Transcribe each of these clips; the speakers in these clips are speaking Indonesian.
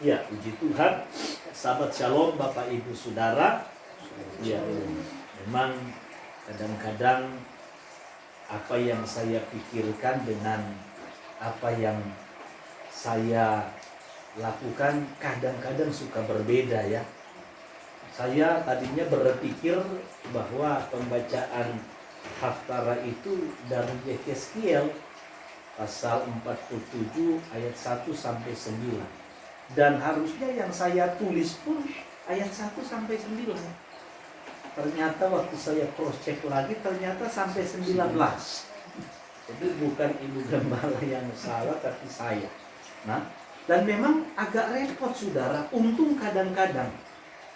Ya, puji Tuhan, sahabat Shalom, Bapak Ibu Saudara. Ya, memang kadang-kadang apa yang saya pikirkan dengan apa yang saya lakukan kadang-kadang suka berbeda ya. Saya tadinya berpikir bahwa pembacaan Haftarah itu dari Yehezkiel pasal 47 ayat 1 sampai 9. Dan harusnya yang saya tulis pun ayat 1 sampai 9. Ternyata waktu saya cross check lagi ternyata sampai 19. Jadi bukan Ibu Gembala yang salah tapi saya. Nah, dan memang agak repot saudara. Untung kadang-kadang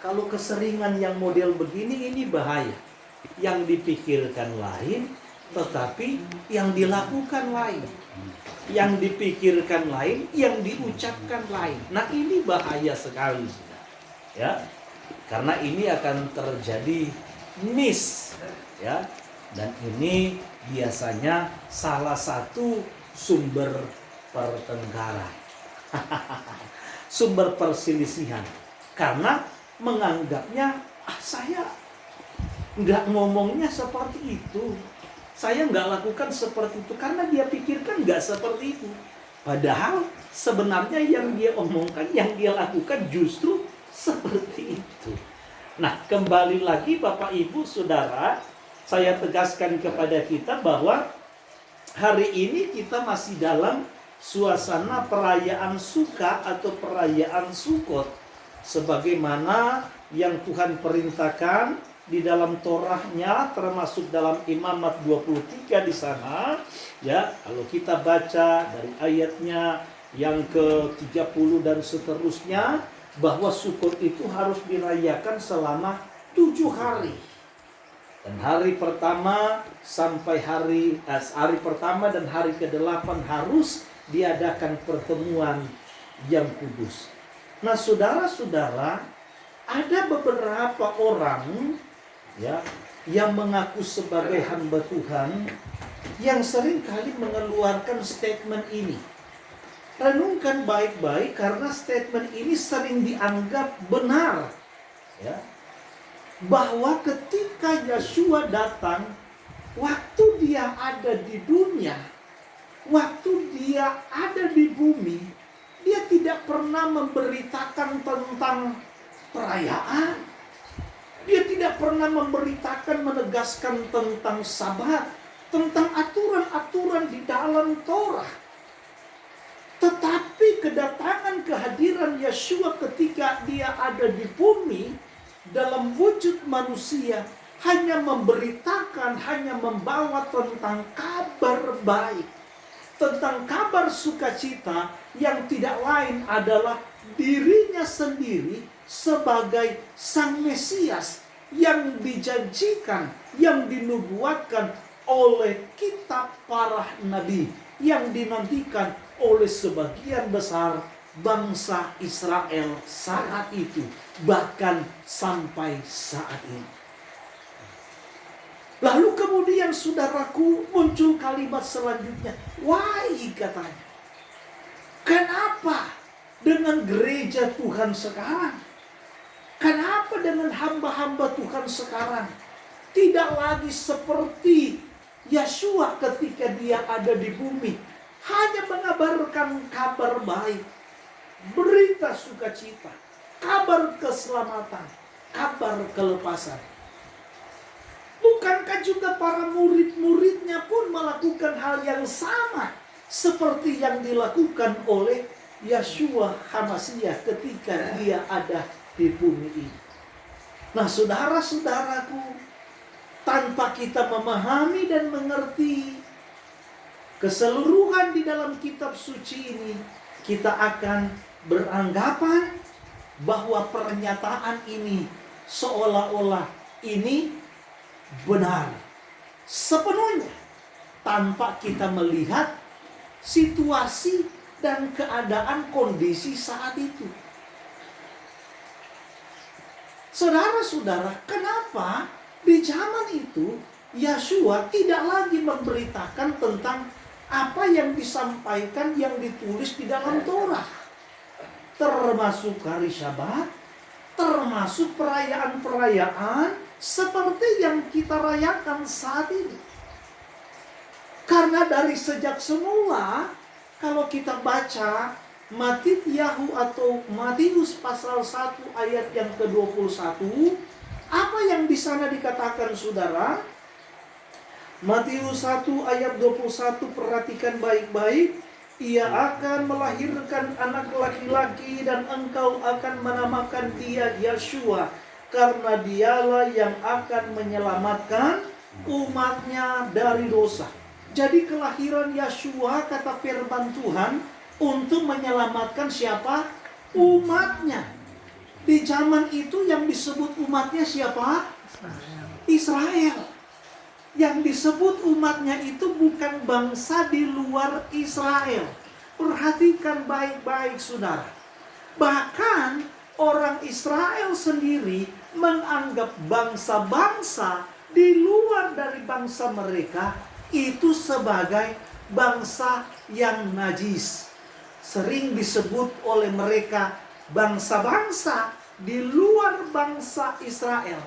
kalau keseringan yang model begini ini bahaya. Yang dipikirkan lain tetapi yang dilakukan lain. Yang dipikirkan lain, yang diucapkan lain. Nah, ini bahaya sekali, ya. Karena ini akan terjadi miss, ya. Dan ini biasanya salah satu sumber pertengkaran. Sumber perselisihan. Karena menganggapnya saya nggak ngomongnya seperti itu. Saya nggak lakukan seperti itu karena dia pikirkan nggak seperti itu. Padahal sebenarnya yang dia omongkan, yang dia lakukan justru seperti itu. Nah, kembali lagi Bapak Ibu Saudara, saya tegaskan kepada kita bahwa hari ini kita masih dalam suasana perayaan Suka atau perayaan Sukot. Sebagaimana yang Tuhan perintahkan di dalam Torahnya, termasuk dalam Imamat 23 di sana, ya. Kalau kita baca dari ayatnya yang ke-30 dan seterusnya, bahwa Sukot itu harus dirayakan selama 7 hari. Dan hari pertama sampai hari pertama dan hari ke-8 harus diadakan pertemuan yang kudus. Nah, saudara-saudara, ada beberapa orang ya yang mengaku sebagai hamba Tuhan yang sering kali mengeluarkan statement ini. Renungkan baik-baik karena statement ini sering dianggap benar, ya. Bahwa ketika Yeshua datang, waktu dia ada di dunia, waktu dia ada di bumi, dia tidak pernah memberitakan tentang perayaan. Dia tidak pernah memberitakan, menegaskan tentang Sabat, tentang aturan-aturan di dalam Torah. Tetapi kedatangan kehadiran Yeshua ketika dia ada di bumi dalam wujud manusia hanya memberitakan, hanya membawa tentang kabar baik, tentang kabar sukacita yang tidak lain adalah dirinya sendiri sebagai Sang Mesias yang dijanjikan, yang dinubuatkan oleh kitab para nabi, yang dinantikan oleh sebagian besar bangsa Israel saat itu, bahkan sampai saat ini. Lalu kemudian saudaraku muncul kalimat selanjutnya. Why, katanya. Kenapa dengan gereja Tuhan sekarang? Kenapa dengan hamba-hamba Tuhan sekarang tidak lagi seperti Yeshua ketika dia ada di bumi, hanya mengabarkan kabar baik, berita sukacita, kabar keselamatan, kabar kelepasan? Bukankah juga para murid-muridnya pun melakukan hal yang sama seperti yang dilakukan oleh Yeshua HaMasyiah ketika dia ada di bumi ini? Nah, saudara-saudaraku, tanpa kita memahami dan mengerti keseluruhan di dalam kitab suci ini, kita akan beranggapan bahwa pernyataan ini seolah-olah ini benar sepenuhnya, tanpa kita melihat situasi dan keadaan kondisi saat itu. Saudara-saudara, kenapa di zaman itu Yeshua tidak lagi memberitakan tentang apa yang disampaikan, yang ditulis di dalam Torah? termasuk hari Syabat, termasuk perayaan-perayaan seperti yang kita rayakan saat ini. Karena dari sejak semula, kalau kita baca Matityahu atau Matius pasal 1 ayat yang ke-21, apa yang di sana dikatakan saudara? Matius 1 ayat 21, perhatikan baik-baik. Ia akan melahirkan anak laki-laki dan engkau akan menamakan dia Yeshua, karena dialah yang akan menyelamatkan umatnya dari dosa. Jadi kelahiran Yeshua, kata firman Tuhan, untuk menyelamatkan siapa? Umatnya. Di zaman itu yang disebut umatnya siapa? Israel. Yang disebut umatnya itu bukan bangsa di luar Israel. Perhatikan baik-baik saudara. Bahkan orang Israel sendiri menganggap bangsa-bangsa di luar dari bangsa mereka itu sebagai bangsa yang najis. Sering disebut oleh mereka bangsa-bangsa di luar bangsa Israel,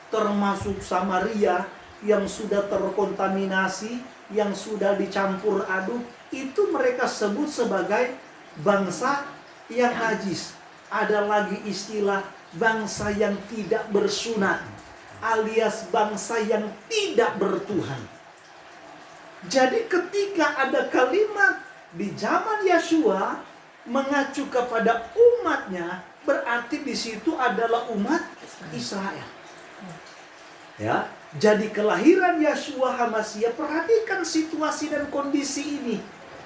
termasuk Samaria yang sudah terkontaminasi, yang sudah dicampur aduk, itu mereka sebut sebagai bangsa yang najis. Ada lagi istilah bangsa yang tidak bersunat, alias bangsa yang tidak bertuhan. Jadi ketika ada kalimat di zaman Yeshua mengacu kepada umatnya, berarti di situ adalah umat Israel. Ya, jadi kelahiran Yeshua HaMashiach, perhatikan situasi dan kondisi ini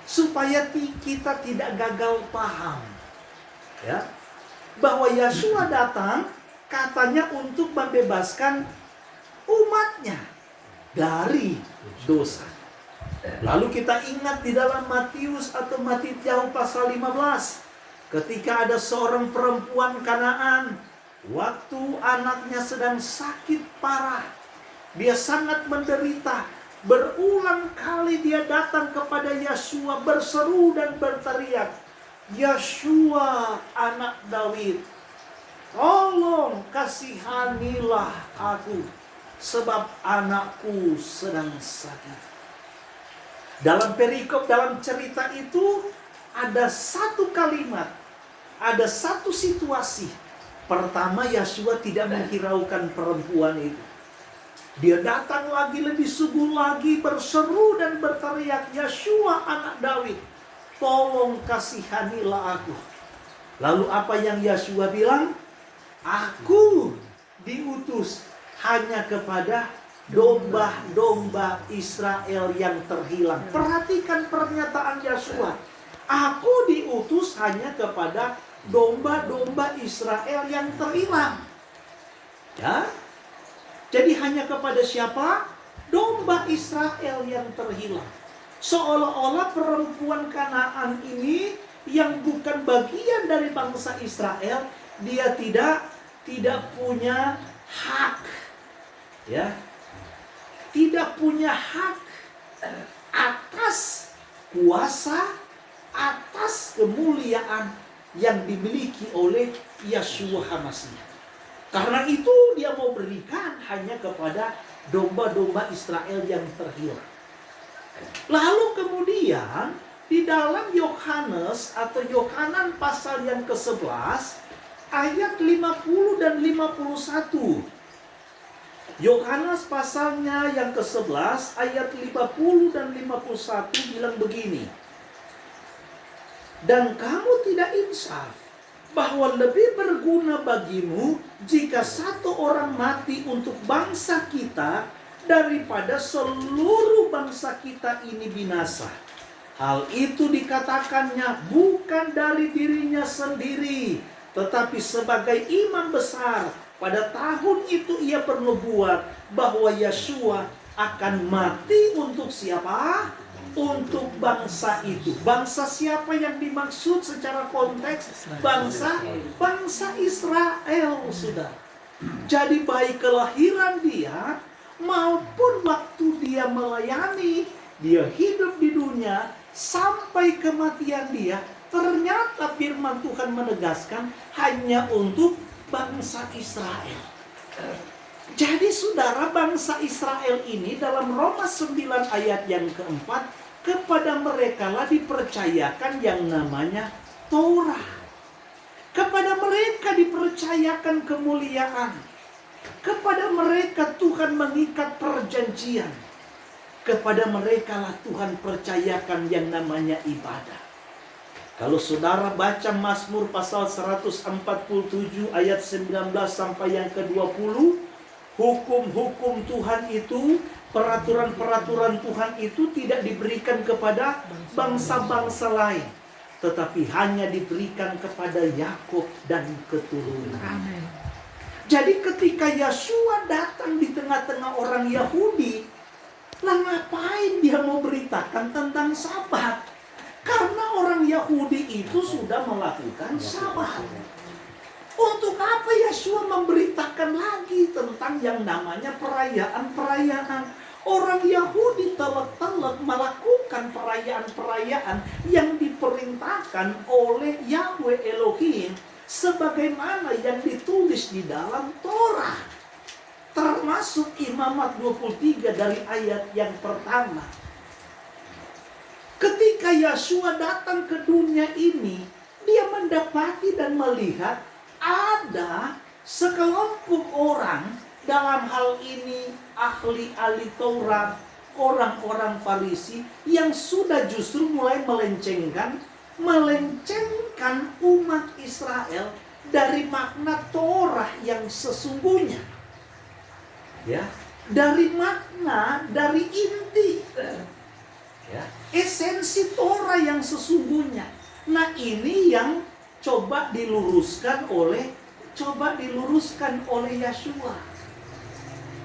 supaya kita tidak gagal paham. Ya, bahwa Yeshua datang katanya untuk membebaskan umatnya dari dosa. Lalu kita ingat di dalam Matius atau Matityahu pasal 15, ketika ada seorang perempuan Kanaan, waktu anaknya sedang sakit parah, dia sangat menderita. Berulang kali dia datang kepada Yeshua, berseru dan berteriak, Yeshua anak Daud, tolong kasihanilah aku, sebab anakku sedang sakit. Dalam perikop, dalam cerita itu ada satu kalimat, ada satu situasi. Pertama, Yeshua tidak menghiraukan perempuan itu. Dia datang lagi lebih sungguh lagi, berseru dan berteriak, Yeshua anak Daud, tolong kasihanilah aku. Lalu apa yang Yeshua bilang? Aku diutus hanya kepada domba-domba Israel yang terhilang. Perhatikan pernyataan Yeshua. Aku diutus hanya kepada domba-domba Israel yang terhilang. Ya. Jadi hanya kepada siapa? Domba Israel yang terhilang. Seolah-olah perempuan Kanaan ini yang bukan bagian dari bangsa Israel, dia tidak punya hak. Ya. Tidak punya hak atas kuasa, atas kemuliaan yang dimiliki oleh Yeshua HaMashiach. Karena itu dia mau berikan hanya kepada domba-domba Israel yang terhilang. Lalu kemudian di dalam Yohanes atau Yohanan pasal yang ke-11 ayat 50 dan 51. Yohanes pasalnya yang ke-11 ayat 50 dan 51 bilang begini. Dan kamu tidak insaf bahwa lebih berguna bagimu jika satu orang mati untuk bangsa kita daripada seluruh bangsa kita ini binasa. Hal itu dikatakannya bukan dari dirinya sendiri, tetapi sebagai imam besar. Pada tahun itu ia bernubuat bahwa Yeshua akan mati untuk siapa? Untuk bangsa itu. Bangsa siapa yang dimaksud secara konteks? Bangsa Israel, sudah. Jadi baik kelahiran dia maupun waktu dia melayani, dia hidup di dunia sampai kematian dia, Ternyata firman Tuhan menegaskan hanya untuk bangsa Israel. Jadi saudara, bangsa Israel ini dalam Roma 9 ayat yang keempat, kepada mereka lah dipercayakan yang namanya Torah. Kepada mereka dipercayakan kemuliaan. Kepada mereka Tuhan mengikat perjanjian. Kepada mereka lah Tuhan percayakan yang namanya ibadah. Kalau saudara baca Mazmur pasal 147 ayat 19 sampai yang ke-20, hukum-hukum Tuhan itu, peraturan-peraturan Tuhan itu tidak diberikan kepada bangsa-bangsa lain, tetapi hanya diberikan kepada Yakub dan keturunan. Amin. Jadi ketika Yosua datang di tengah-tengah orang Yahudi, lah ngapain dia mau beritakan tentang Sabat? Karena orang Yahudi itu sudah melakukan Sabat. Untuk apa Yosua memberitakan lagi tentang yang namanya perayaan-perayaan? Orang Yahudi telak-telak melakukan perayaan-perayaan yang diperintahkan oleh Yahweh Elohim sebagaimana yang ditulis di dalam Torah. Termasuk Imamat 23 dari ayat yang pertama. Ketika Yosua datang ke dunia ini, dia mendapati dan melihat ada sekelompok orang, dalam hal ini ahli-ahli Taurat, orang-orang Farisi, yang sudah justru mulai melencengkan umat Israel dari makna Torah yang sesungguhnya. Ya, dari makna, dari inti, ya, esensi Torah yang sesungguhnya. Nah, ini yang coba diluruskan oleh Yosua.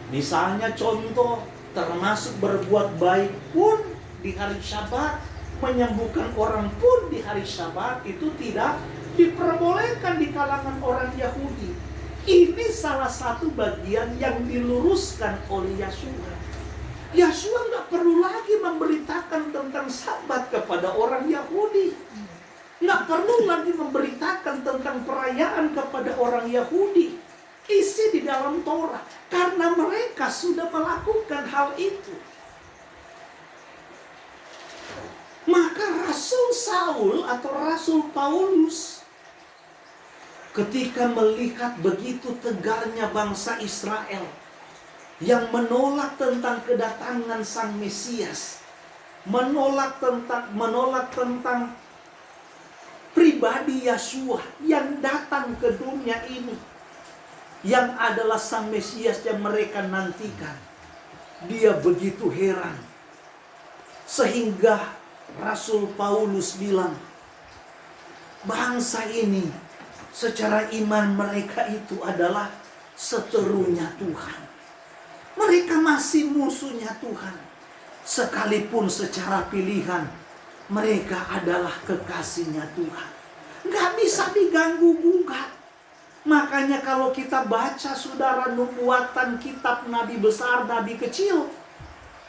Misalnya contoh, termasuk berbuat baik pun di hari Syabat, menyembuhkan orang pun di hari Syabat itu tidak diperbolehkan di kalangan orang Yahudi. Ini salah satu bagian yang diluruskan oleh Yosua. Yosua nggak perlu lagi memberitakan tentang Sabat kepada orang Yahudi. Nggak perlu lagi memberitakan tentang perayaan kepada orang Yahudi. Isi di dalam Torah. Karena mereka sudah melakukan hal itu. Maka Rasul Saul atau Rasul Paulus, ketika melihat begitu tegarnya bangsa Israel yang menolak tentang kedatangan Sang Mesias, menolak tentang pribadi Yosua yang datang ke dunia ini, yang adalah Sang Mesias yang mereka nantikan, dia begitu heran. Sehingga Rasul Paulus bilang, bangsa ini secara iman mereka itu adalah seterunya Tuhan. Mereka masih musuhnya Tuhan. Sekalipun secara pilihan mereka adalah kekasihnya Tuhan. Gak bisa diganggu gugat. Makanya kalau kita baca saudara nubuatan kitab nabi besar, nabi kecil,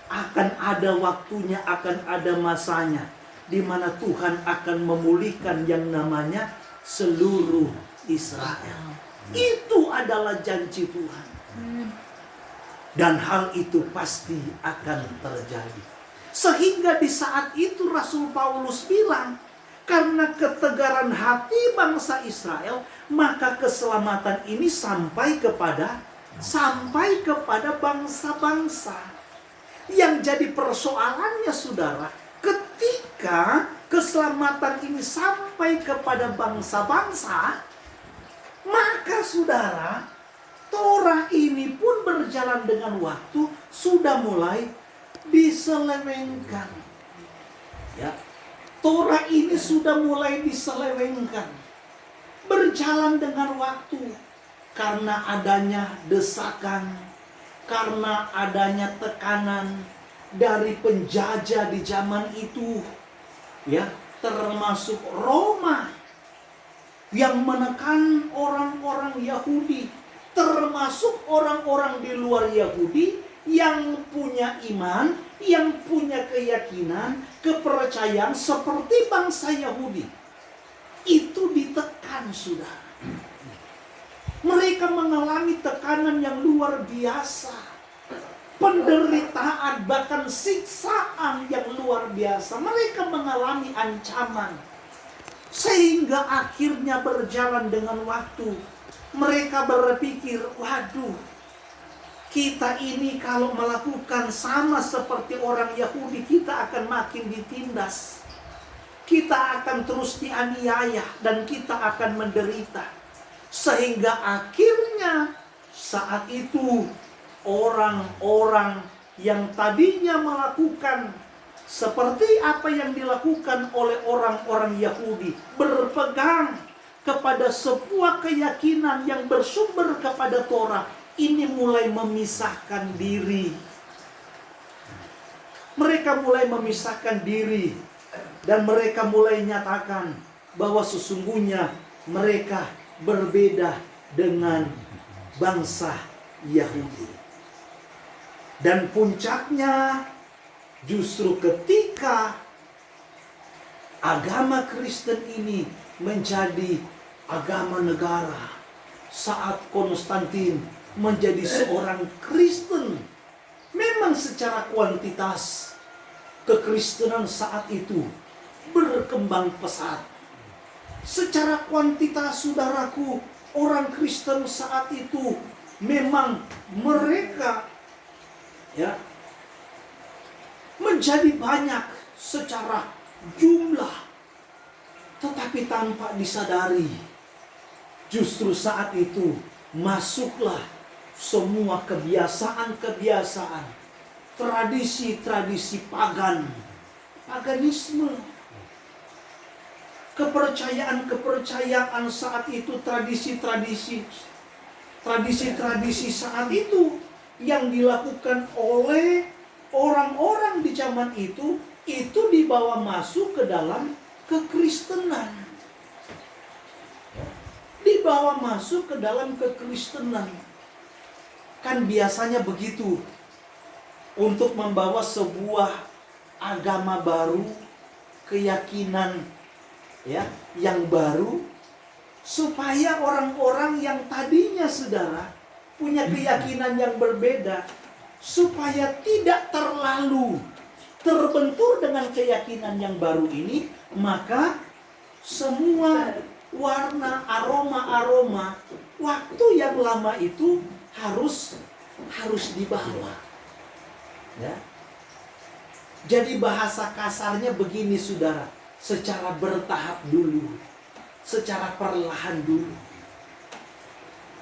akan ada waktunya, akan ada masanya, di mana Tuhan akan memulihkan yang namanya seluruh Israel. Itu adalah janji Tuhan. Dan hal itu pasti akan terjadi. Sehingga di saat itu Rasul Paulus bilang, karena ketegaran hati bangsa Israel, maka keselamatan ini sampai kepada bangsa-bangsa. Yang jadi persoalannya saudara, ketika keselamatan ini sampai kepada bangsa-bangsa, maka saudara, Torah ini pun berjalan dengan waktu sudah mulai diselewengkan. Ya, Torah ini sudah mulai diselewengkan. Berjalan dengan waktu karena adanya desakan, karena adanya tekanan dari penjajah di zaman itu, ya, termasuk Roma yang menekan orang-orang Yahudi, termasuk orang-orang di luar Yahudi yang punya iman, yang punya keyakinan, kepercayaan seperti bangsa Yahudi. tekanan, saudara. Mereka mengalami tekanan yang luar biasa. Penderitaan, bahkan siksaan yang luar biasa. Mereka mengalami ancaman. Sehingga akhirnya berjalan dengan waktu. Mereka berpikir, waduh, kita ini kalau melakukan sama seperti orang Yahudi, kita akan makin ditindas. Kita akan terus dianiaya dan kita akan menderita. Sehingga akhirnya saat itu orang-orang yang tadinya melakukan seperti apa yang dilakukan oleh orang-orang Yahudi, berpegang kepada sebuah keyakinan yang bersumber kepada Torah, ini mulai memisahkan diri. Mereka mulai memisahkan diri dan mereka mulai nyatakan bahwa sesungguhnya mereka berbeda dengan bangsa Yahudi. Dan puncaknya justru ketika agama Kristen ini menjadi agama negara, saat Konstantin menjadi seorang Kristen. Memang secara kuantitas kekristenan saat itu berkembang pesat. Secara kuantitas, saudaraku, orang Kristen saat itu memang mereka menjadi banyak secara jumlah, tetapi tanpa disadari, justru saat itu masuklah semua kebiasaan-kebiasaan, tradisi-tradisi paganisme, kepercayaan-kepercayaan saat itu, tradisi-tradisi saat itu yang dilakukan oleh orang-orang di zaman itu dibawa masuk ke dalam kekristenan. Dibawa masuk ke dalam kekristenan. Kan biasanya begitu. Untuk membawa sebuah agama baru, keyakinan yang baru, supaya orang-orang yang tadinya, saudara, punya keyakinan yang berbeda, supaya tidak terlalu terbentur dengan keyakinan yang baru ini, maka semua warna, aroma-aroma waktu yang lama itu harus dibawa. Ya. Jadi bahasa kasarnya begini, saudara, secara bertahap dulu, secara perlahan dulu.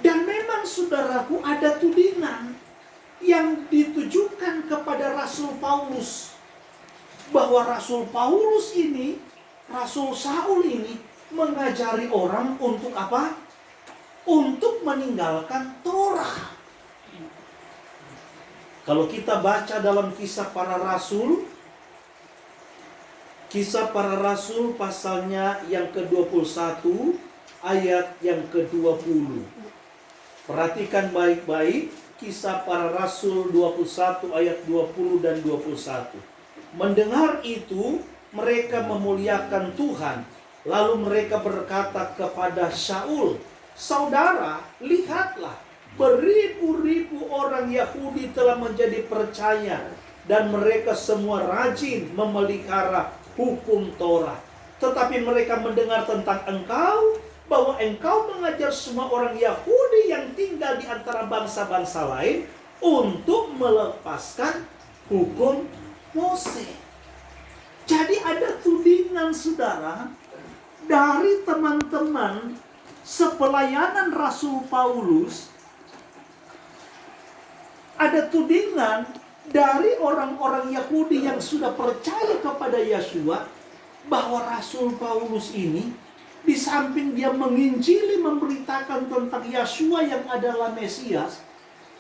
Dan memang, saudaraku, ada tudingan yang ditujukan kepada Rasul Paulus, bahwa Rasul Paulus ini, Rasul Saul ini mengajari orang untuk apa? Untuk meninggalkan Torah. Kalau kita baca dalam Kisah Para Rasul, Kisah Para Rasul pasalnya yang ke-21 ayat yang ke-20. Perhatikan baik-baik Kisah Para Rasul 21 ayat 20 dan 21. Mendengar itu, mereka memuliakan Tuhan. Lalu mereka berkata kepada Saul, "Saudara, lihatlah, beribu-ribu orang Yahudi telah menjadi percaya, dan mereka semua rajin memelihara hukum Torah. Tetapi mereka mendengar tentang engkau, bahwa engkau mengajar semua orang Yahudi yang tinggal di antara bangsa-bangsa lain untuk melepaskan hukum Mose." Jadi ada tudingan, saudara, dari teman-teman sepelayanan Rasul Paulus. Ada tudingan dari orang-orang Yahudi yang sudah percaya kepada Yeshua, bahwa Rasul Paulus ini, di samping dia menginjili, memberitakan tentang Yeshua yang adalah Mesias,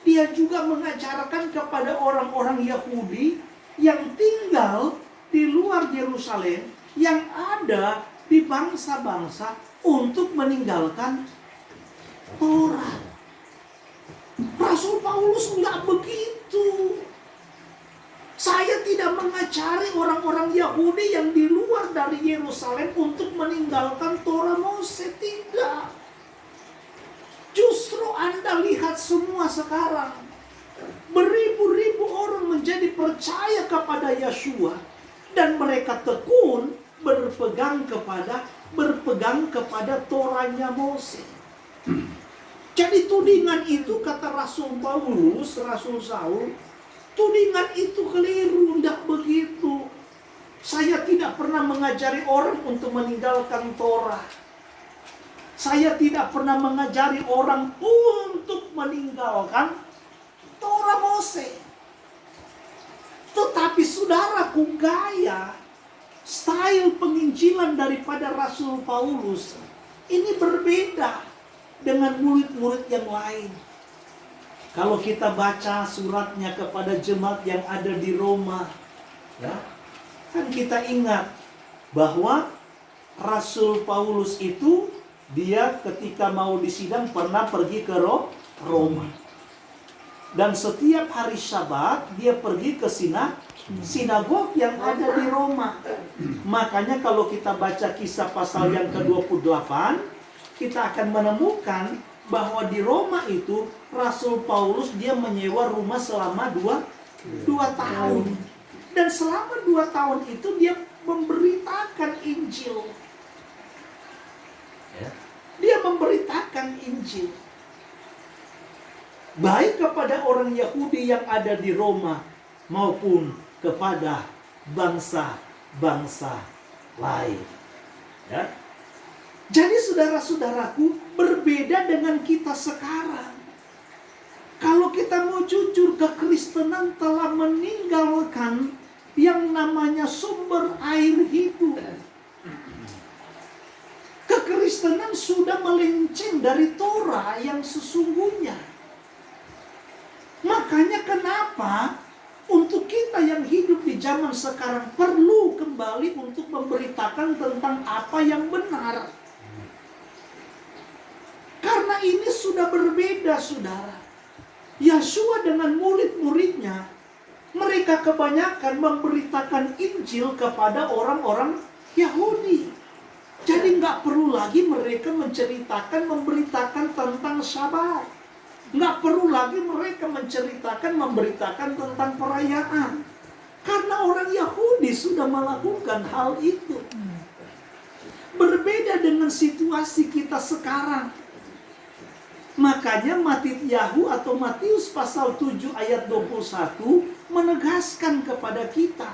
dia juga mengajarkan kepada orang-orang Yahudi yang tinggal di luar Yerusalem, yang ada di bangsa-bangsa, untuk meninggalkan Torah. Rasul Paulus enggak begitu. Saya tidak mengajari orang-orang Yahudi yang di luar dari Yerusalem untuk meninggalkan Torah Mose. Tidak. Justru Anda lihat semua sekarang. Beribu-ribu orang menjadi percaya kepada Yeshua. Dan mereka tekun berpegang kepada Torahnya Mose. Jadi tudingan itu, kata Rasul Paulus, Rasul Saul, tudingan itu keliru, tidak begitu. Saya tidak pernah mengajari orang untuk meninggalkan Torah. Saya tidak pernah mengajari orang untuk meninggalkan Torah Mose. Tetapi saudaraku, gaya, style penginjilan daripada Rasul Paulus ini berbeda dengan murid-murid yang lain. Kalau kita baca suratnya kepada jemaat yang ada di Roma, ya, kan kita ingat bahwa Rasul Paulus itu dia ketika mau disidang pernah pergi ke Roma. Dan setiap hari Sabat dia pergi ke sinagog yang ada di Roma. Makanya kalau kita baca Kisah pasal yang ke-28, kita akan menemukan bahwa di Roma itu Rasul Paulus dia menyewa rumah selama 2 tahun. Dan selama 2 tahun itu dia memberitakan Injil. Dia memberitakan Injil. Baik kepada orang Yahudi yang ada di Roma maupun kepada bangsa-bangsa lain. Ya. Jadi saudara-saudaraku, berbeda dengan kita sekarang. Kalau kita mau jujur, kekristenan telah meninggalkan yang namanya sumber air hidup. Kekristenan sudah melenceng dari Torah yang sesungguhnya. Makanya kenapa untuk kita yang hidup di zaman sekarang perlu kembali untuk memberitakan tentang apa yang benar. Karena ini sudah berbeda, saudara. Yeshua dengan murid-muridnya, mereka kebanyakan memberitakan Injil kepada orang-orang Yahudi. Jadi nggak perlu lagi mereka memberitakan tentang Sabat. Nggak perlu lagi mereka memberitakan tentang perayaan. Karena orang Yahudi sudah melakukan hal itu. Berbeda dengan situasi kita sekarang. Makanya Mattityahu atau Matius pasal 7 ayat 21 menegaskan kepada kita.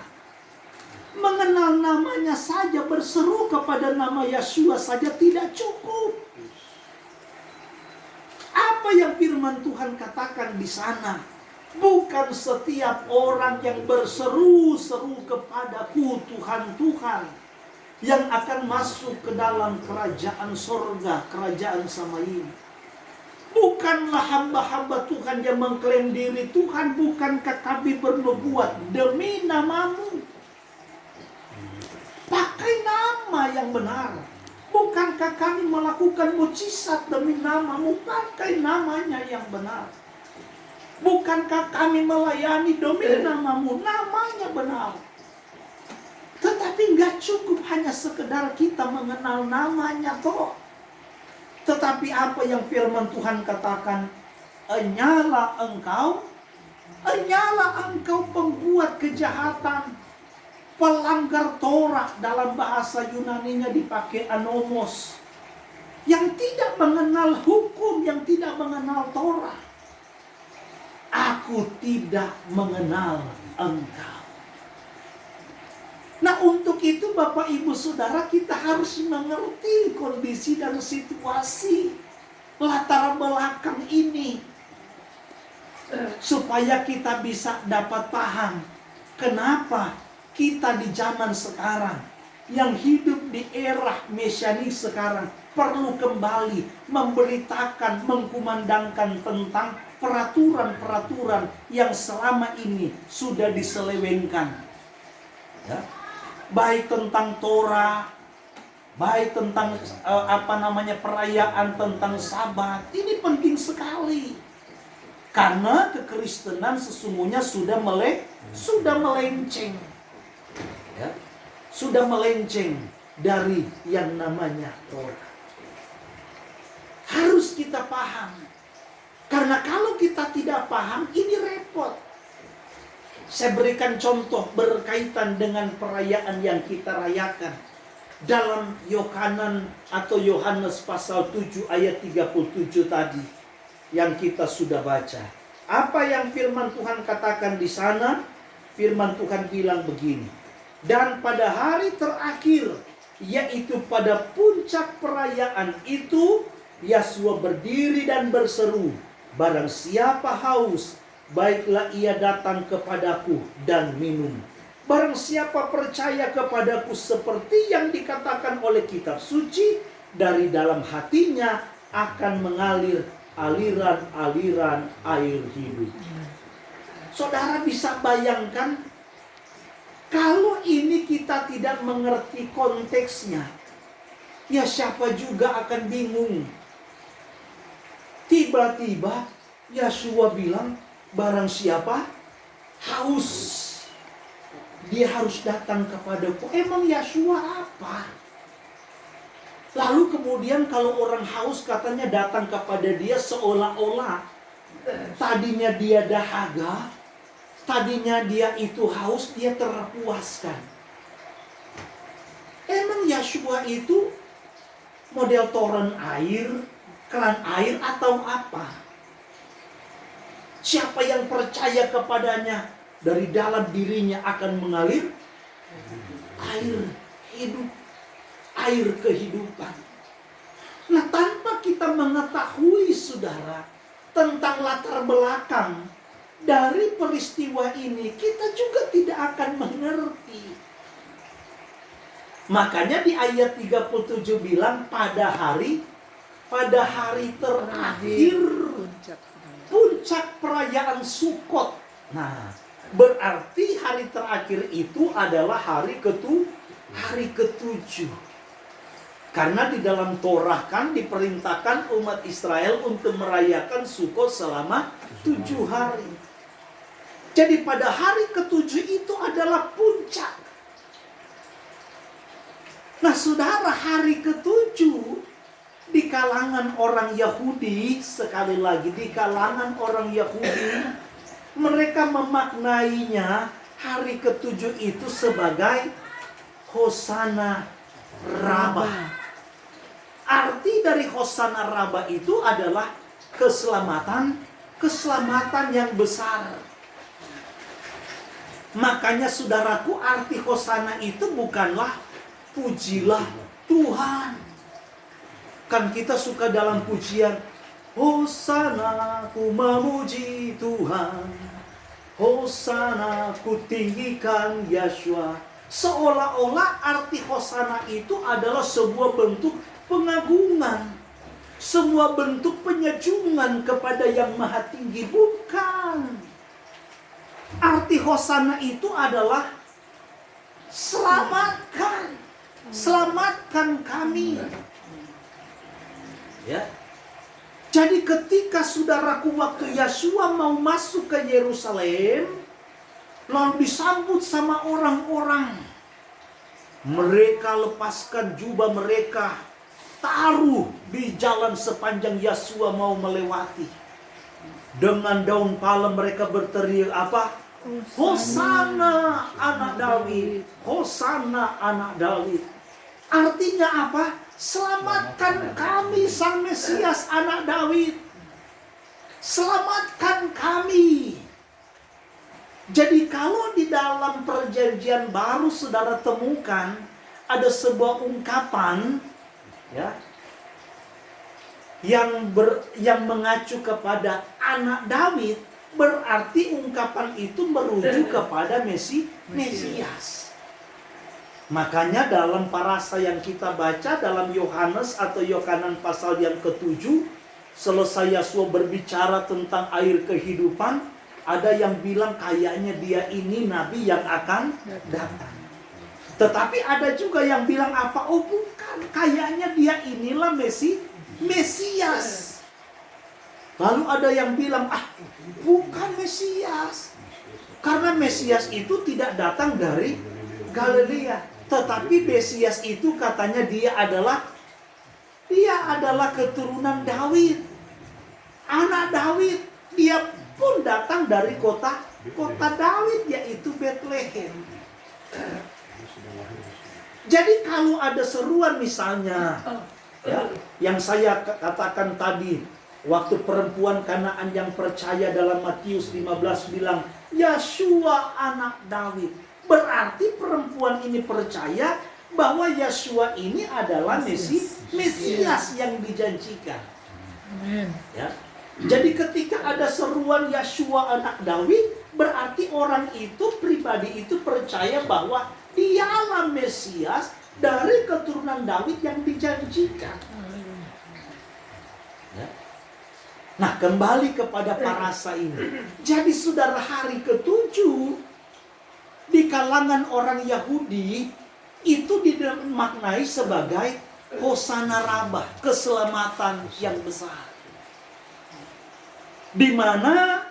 Mengenal namanya saja, berseru kepada nama Yeshua saja tidak cukup. Apa yang firman Tuhan katakan di sana? Bukan setiap orang yang berseru-seru kepadaku Tuhan, Tuhan, yang akan masuk ke dalam kerajaan sorga, kerajaan Samaim. Bukanlah hamba-hamba Tuhan yang mengklaim diri Tuhan, bukankah kami bernubuat demi namamu? Pakai nama yang benar. Bukankah kami melakukan mukjizat demi namamu? Pakai namanya yang benar. Bukankah kami melayani demi namamu? Namanya benar. Tetapi nggak cukup hanya sekedar kita mengenal namanya toh. Tetapi apa yang firman Tuhan katakan? Enyala engkau pembuat kejahatan, pelanggar Torah, dalam bahasa Yunaninya dipakai anomos, yang tidak mengenal hukum, yang tidak mengenal Torah. Aku tidak mengenal engkau. Nah, untuk itu Bapak Ibu Saudara, kita harus mengerti kondisi dan situasi latar belakang ini, supaya kita bisa dapat paham kenapa kita di zaman sekarang yang hidup di era mesianik sekarang perlu kembali memberitakan, mengkumandangkan tentang peraturan-peraturan yang selama ini sudah diselewengkan. Ya. Baik tentang Torah, baik tentang perayaan tentang Sabat. Ini penting sekali. Karena kekristenan sesungguhnya sudah melenceng. Ya. Sudah melenceng dari yang namanya Torah. Harus kita paham. Karena kalau kita tidak paham, ini repot. Saya berikan contoh berkaitan dengan perayaan yang kita rayakan. Dalam Yohanes pasal 7 ayat 37 tadi yang kita sudah baca. Apa yang firman Tuhan katakan di sana? Firman Tuhan bilang begini. Dan pada hari terakhir, yaitu pada puncak perayaan itu, Yesua berdiri dan berseru, barang siapa haus, baiklah ia datang kepadaku dan minum. Barang siapa percaya kepadaku seperti yang dikatakan oleh kitab suci, dari dalam hatinya akan mengalir aliran-aliran air hidup. Saudara bisa bayangkan, kalau ini kita tidak mengerti konteksnya, ya siapa juga akan bingung. Tiba-tiba Yesua bilang, barang siapa haus, dia harus datang kepadaku. Emang Yesua apa? Lalu kemudian kalau orang haus katanya datang kepada dia seolah-olah tadinya dia dahaga, tadinya dia itu haus, dia terpuaskan. Emang Yesua itu model toren air, keran air atau apa? Siapa yang percaya kepadanya, dari dalam dirinya akan mengalir air hidup, air kehidupan. Nah, tanpa kita mengetahui, saudara, tentang latar belakang dari peristiwa ini, kita juga tidak akan mengerti. Makanya di ayat 37 bilang pada hari terakhir, puncak perayaan Sukot. Nah, berarti hari terakhir itu adalah hari ke-7. Karena di dalam Torah kan diperintahkan umat Israel untuk merayakan Sukot selama 7 hari. Jadi pada hari ke-7 itu adalah puncak. Nah, saudara, hari ke-7 di kalangan orang Yahudi, sekali lagi di kalangan orang Yahudi, mereka memaknainya hari ke-7 itu sebagai Hosana Rabbah. Arti dari Hosana Rabbah itu adalah keselamatan yang besar. Makanya saudaraku, arti Hosana itu bukanlah pujilah Tuhan. Kan kita suka dalam pujian, Hosana, ku memuji Tuhan. Hosana, ku tinggikan Yesua. Seolah-olah arti Hosana itu adalah sebuah bentuk pengagungan, sebuah bentuk penyejungan kepada yang maha tinggi. Bukan. Arti Hosana itu adalah selamatkan. Selamatkan kami. Ya. Jadi ketika saudaraku waktu Yesua mau masuk ke Yerusalem, lalu disambut sama orang-orang, mereka lepaskan jubah mereka, taruh di jalan sepanjang Yesua mau melewati. Dengan daun palem mereka berteriak apa? Hosana anak Daud, Hosana anak Daud. Artinya apa? Selamatkan kami Sang Mesias anak Daud. Selamatkan kami. Jadi kalau di dalam perjanjian baru saudara temukan ada sebuah ungkapan, ya, yang mengacu kepada anak Daud, berarti ungkapan itu merujuk kepada Mesias. Makanya dalam parasa yang kita baca dalam Yohanes atau Yohanan pasal yang ke-7, selesai Yesua berbicara tentang air kehidupan, ada yang bilang kayaknya dia ini nabi yang akan datang. Tetapi ada juga yang bilang apa? Oh bukan, kayaknya dia inilah Mesias. Lalu ada yang bilang, bukan Mesias. Karena Mesias itu tidak datang dari Galilea. Tetapi Mesias itu katanya dia adalah keturunan Daud. Anak Daud. Dia pun datang dari kota Daud, yaitu Bethlehem. Jadi kalau ada seruan misalnya, yang saya katakan tadi, waktu perempuan Kanaan yang percaya dalam Matius 15 bilang, Yeshua anak Daud. Berarti perempuan ini percaya bahwa Yeshua ini adalah Mesias yang dijanjikan. Ya. Jadi ketika ada seruan Yeshua anak Daud, berarti orang itu, pribadi itu percaya bahwa dialah Mesias dari keturunan Daud yang dijanjikan. Ya. Nah, kembali kepada parasa ini. Jadi saudara, hari ke-7 di kalangan orang Yahudi itu dimaknai sebagai Hosana Rabbah, keselamatan yang besar. Di mana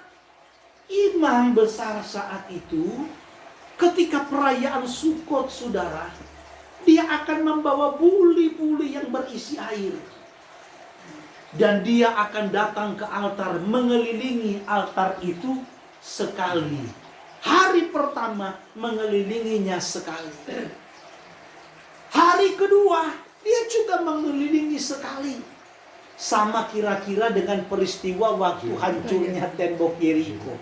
imam besar saat itu, ketika perayaan Sukot, saudara, dia akan membawa buli-buli yang berisi air. Dan dia akan datang ke altar, mengelilingi altar itu sekali. Hari pertama mengelilinginya sekali. Hari kedua dia juga mengelilingi sekali. Sama kira-kira dengan peristiwa waktu hancurnya tembok Yeriko.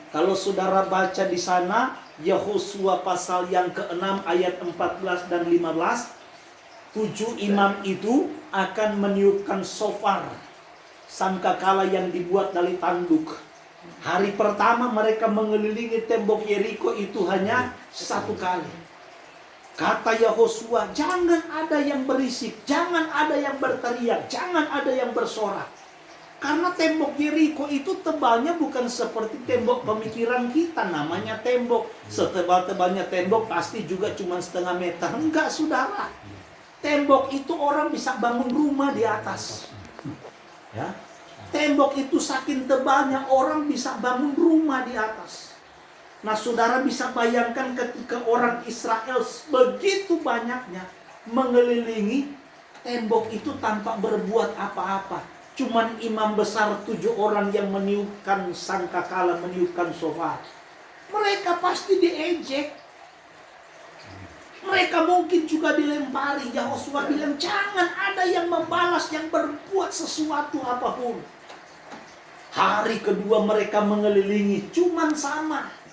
Kalau saudara baca di sana, Yehosua pasal yang ke-6 ayat 14 dan 15, 7 imam itu akan meniupkan shofar, sangkakala yang dibuat dari tanduk. Hari pertama mereka mengelilingi tembok Yeriko itu hanya satu kali. Kata Yehosua, jangan ada yang berisik, jangan ada yang berteriak, jangan ada yang bersorak. Karena tembok Yeriko itu tebalnya bukan seperti tembok pemikiran kita, namanya tembok. Setebal-tebalnya tembok pasti juga cuma setengah meter. Enggak, saudara. Tembok itu orang bisa bangun rumah di atas. Ya. Tembok itu saking tebalnya orang bisa bangun rumah di atas. Nah, saudara bisa bayangkan ketika orang Israel begitu banyaknya mengelilingi tembok itu tanpa berbuat apa-apa. Cuman imam besar 7 orang yang meniupkan sangkakala, meniupkan shofar. Mereka pasti diejek. Mereka mungkin juga dilempari. Yehosua bilang, jangan ada yang membalas, yang berbuat sesuatu apapun. Hari kedua mereka mengelilingi, cuman sama.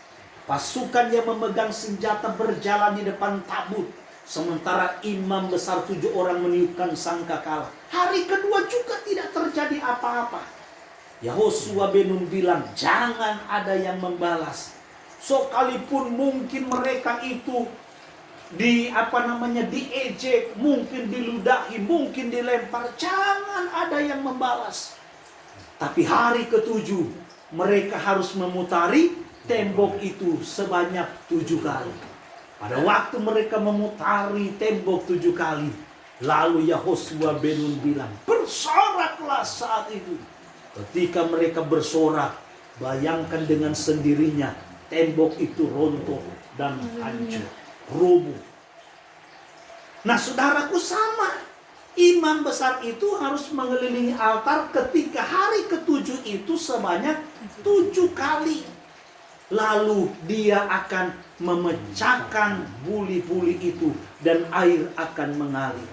Pasukan yang memegang senjata berjalan di depan tabut. Sementara imam besar 7 orang meniupkan sangkakala. Hari kedua juga tidak terjadi apa-apa. Yehosua bin Nun bilang, jangan ada yang membalas. Sekalipun mungkin mereka itu diejek, mungkin diludahi, mungkin dilempar, jangan ada yang membalas. Tapi hari ke-7 mereka harus memutari tembok itu sebanyak 7 kali. Pada waktu mereka memutari tembok 7 kali, lalu Yehosua bin Nun bilang, bersoraklah saat itu. Ketika mereka bersorak, bayangkan dengan sendirinya tembok itu runtuh dan hancur, roboh. Nah, saudaraku, sama. Imam besar itu harus mengelilingi altar ketika hari ke-7 itu sebanyak 7 kali. Lalu dia akan memecahkan buli-buli itu dan air akan mengalir.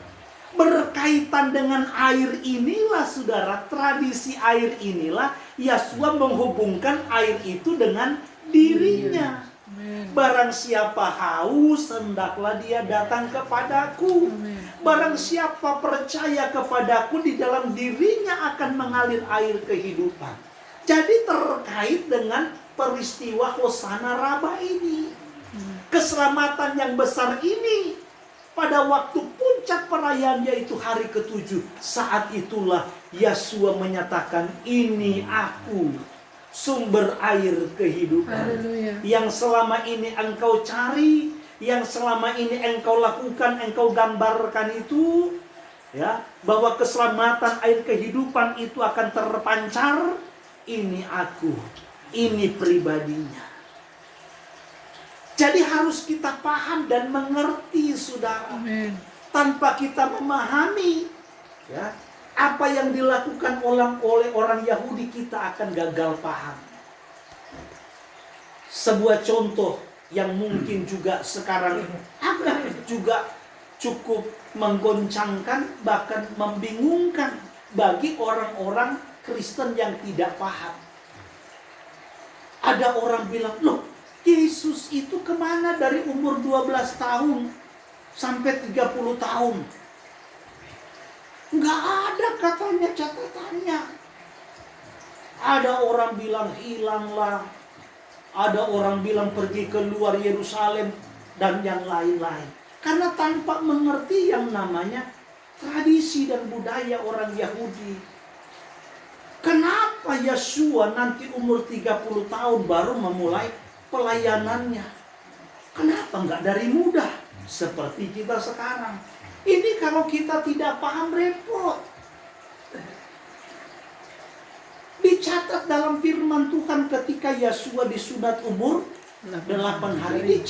Berkaitan dengan air inilah, saudara, tradisi air inilah, Yeshua menghubungkan air itu dengan dirinya. Barang siapa haus, hendaklah dia datang kepadaku. Barang siapa percaya kepadaku, di dalam dirinya akan mengalir air kehidupan. Jadi terkait dengan peristiwa Hosana Rabbah ini, keselamatan yang besar ini, pada waktu puncak perayaan yaitu hari ke-7, saat itulah Yeshua menyatakan, ini aku, sumber air kehidupan. Haleluya. Yang selama ini engkau cari, yang selama ini engkau lakukan, engkau gambarkan itu, ya, bahwa keselamatan air kehidupan itu akan terpancar ini aku, ini pribadinya. Jadi harus kita paham dan mengerti, saudara. Amin. Tanpa kita memahami, ya, apa yang dilakukan oleh orang Yahudi, kita akan gagal paham. Sebuah contoh yang mungkin juga sekarang agak juga cukup menggoncangkan, bahkan membingungkan bagi orang-orang Kristen yang tidak paham. Ada orang bilang, loh, Yesus itu kemana dari umur 12 tahun sampai 30 tahun? Nggak ada katanya catatannya. Ada orang bilang hilanglah. Ada orang bilang pergi ke luar Yerusalem dan yang lain-lain. Karena tanpa mengerti yang namanya tradisi dan budaya orang Yahudi. Kenapa Yeshua nanti umur 30 tahun baru memulai pelayanannya? Kenapa nggak dari muda seperti kita sekarang? Ini kalau kita tidak paham repot. Dicatat dalam firman Tuhan ketika Yeshua disunat umur 8 hari.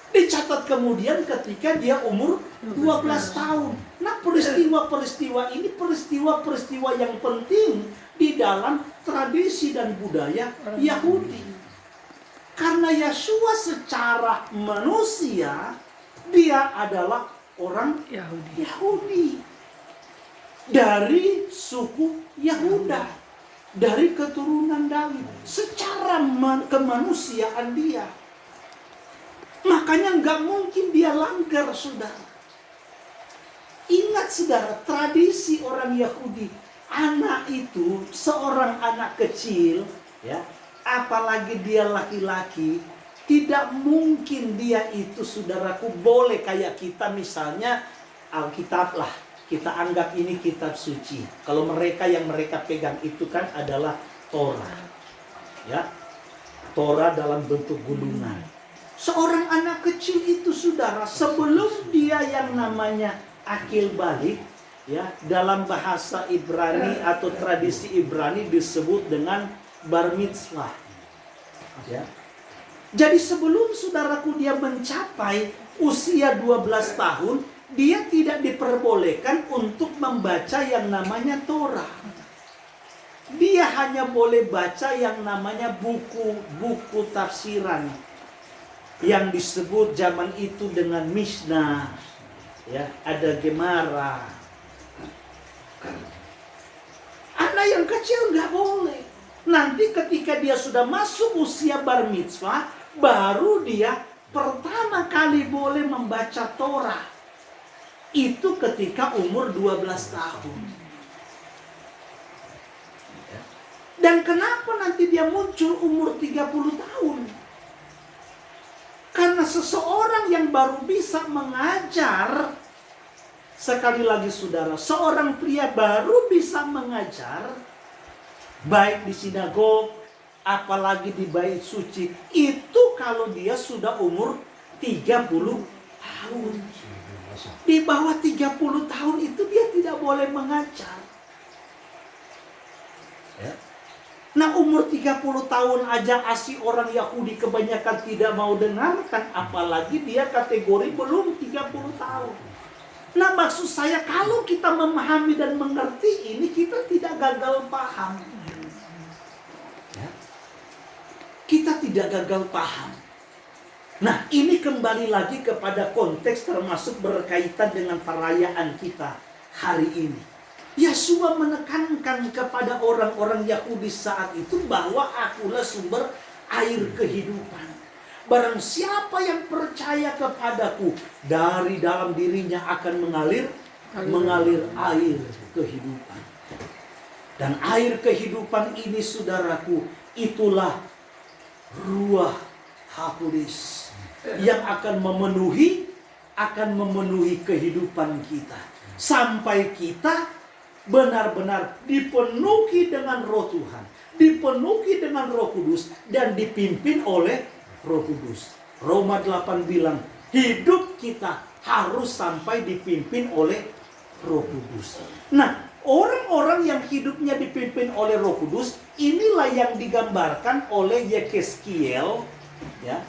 Dicatat kemudian ketika dia umur 12 tahun. Nah, peristiwa-peristiwa ini peristiwa-peristiwa yang penting di dalam tradisi dan budaya Yahudi. Karena Yeshua secara manusia, dia adalah orang Yahudi. Dari suku Yahuda, dari keturunan Daud. Secara kemanusiaan dia. Makanya nggak mungkin dia langgar, saudara. Ingat, saudara, tradisi orang Yahudi, anak itu, seorang anak kecil, ya, apalagi dia laki-laki, tidak mungkin dia itu, saudaraku, boleh kayak kita misalnya Alkitab lah, kita anggap ini kitab suci. Kalau mereka yang mereka pegang itu kan adalah Torah, ya, Torah dalam bentuk gulungan. Seorang anak kecil itu, saudara, sebelum dia yang namanya akil balik, ya, dalam bahasa Ibrani atau tradisi Ibrani disebut dengan bar mitzvah, ya. Jadi sebelum, saudaraku, dia mencapai usia 12 tahun, dia tidak diperbolehkan untuk membaca yang namanya Torah. Dia hanya boleh baca yang namanya buku tafsiran, yang disebut zaman itu dengan Mishnah, ya, ada Gemara. Anak yang kecil nggak boleh. Nanti ketika dia sudah masuk usia bar mitzvah, baru dia pertama kali boleh membaca Torah. Itu ketika umur 12 tahun. Dan kenapa nanti dia muncul umur 30 tahun? Karena seseorang yang baru bisa mengajar, sekali lagi, saudara, seorang pria baru bisa mengajar, baik di sinagog, apalagi di bait suci, itu kalau dia sudah umur 30 tahun. Di bawah 30 tahun itu dia tidak boleh mengajar. Ya. Nah, umur 30 tahun aja asli orang Yahudi kebanyakan tidak mau dengarkan, apalagi dia kategori belum 30 tahun. Nah, maksud saya, kalau kita memahami dan mengerti ini, kita tidak gagal paham. Ya. Kita tidak gagal paham. Nah, ini kembali lagi kepada konteks termasuk berkaitan dengan perayaan kita hari ini. Yeshua menekankan kepada orang-orang Yahudi saat itu bahwa akulah sumber air kehidupan. Barang siapa yang percaya kepadaku, dari dalam dirinya akan mengalir air kehidupan. Dan air kehidupan ini, saudaraku, itulah Ruah HaKudus yang akan memenuhi kehidupan kita. Sampai kita benar-benar dipenuhi dengan Roh Tuhan, dipenuhi dengan Roh Kudus, dan dipimpin oleh Roh Kudus. Roma 8 bilang, hidup kita harus sampai dipimpin oleh Roh Kudus. Nah, orang-orang yang hidupnya dipimpin dipimpin oleh Roh Kudus. Inilah yang digambarkan oleh Yekezkiel, ya.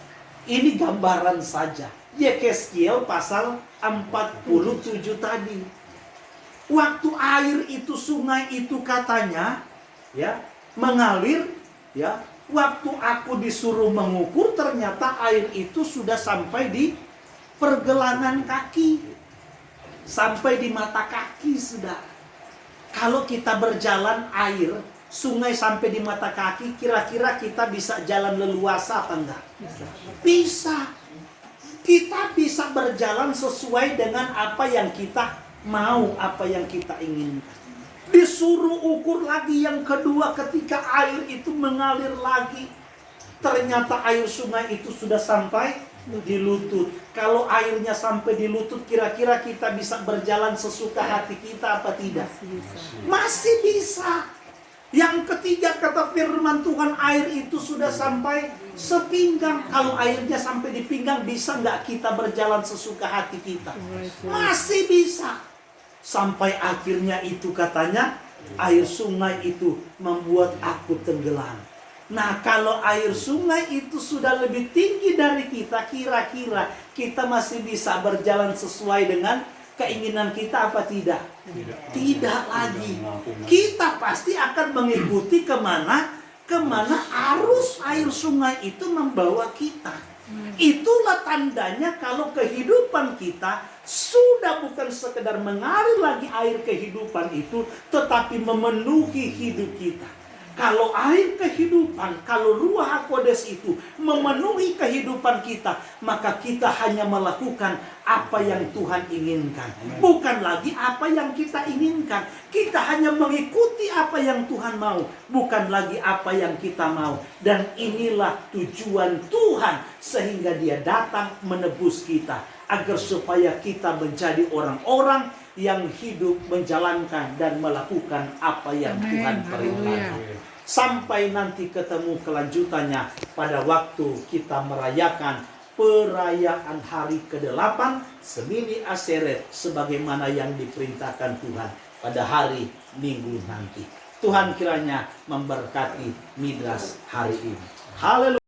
Ini gambaran saja. Yekezkiel pasal 47 tadi. Waktu air itu, sungai itu katanya, ya, mengalir, ya. Waktu aku disuruh mengukur, ternyata air itu sudah sampai di pergelangan kaki, sampai di mata kaki, sudah. Kalau kita berjalan air, sungai sampai di mata kaki, kira-kira kita bisa jalan leluasa apa enggak? Bisa. Kita bisa berjalan sesuai dengan apa yang kita mau, apa yang kita inginkan. Disuruh ukur lagi yang kedua, ketika air itu mengalir lagi, ternyata air sungai itu sudah sampai di lutut. Kalau airnya sampai di lutut, kira-kira kita bisa berjalan sesuka hati kita apa tidak? Masih bisa. Yang ketiga, kata firman Tuhan, air itu sudah sampai sepinggang. Kalau airnya sampai di pinggang, bisa nggak kita berjalan sesuka hati kita? Masih bisa. Sampai akhirnya itu katanya, air sungai itu membuat aku tenggelam. Nah, kalau air sungai itu sudah lebih tinggi dari kita, kira-kira kita masih bisa berjalan sesuai dengan keinginan kita apa tidak? Tidak lagi. Kita pasti akan mengikuti kemana arus air sungai itu membawa kita. Itulah tandanya kalau kehidupan kita sudah bukan sekedar mengalir lagi air kehidupan itu, tetapi memenuhi hidup kita. Kalau air kehidupan, kalau Ruach HaKodes itu memenuhi kehidupan kita, maka kita hanya melakukan apa yang Tuhan inginkan. Bukan lagi apa yang kita inginkan. Kita hanya mengikuti apa yang Tuhan mau, bukan lagi apa yang kita mau. Dan inilah tujuan Tuhan, sehingga Dia datang menebus kita, agar supaya kita menjadi orang-orang yang hidup menjalankan dan melakukan apa yang Tuhan perintahkan. Sampai nanti ketemu kelanjutannya pada waktu kita merayakan perayaan hari ke-8 Semini Aseret, sebagaimana yang diperintahkan Tuhan pada hari Minggu nanti. Tuhan kiranya memberkati Midras hari ini. Haleluya.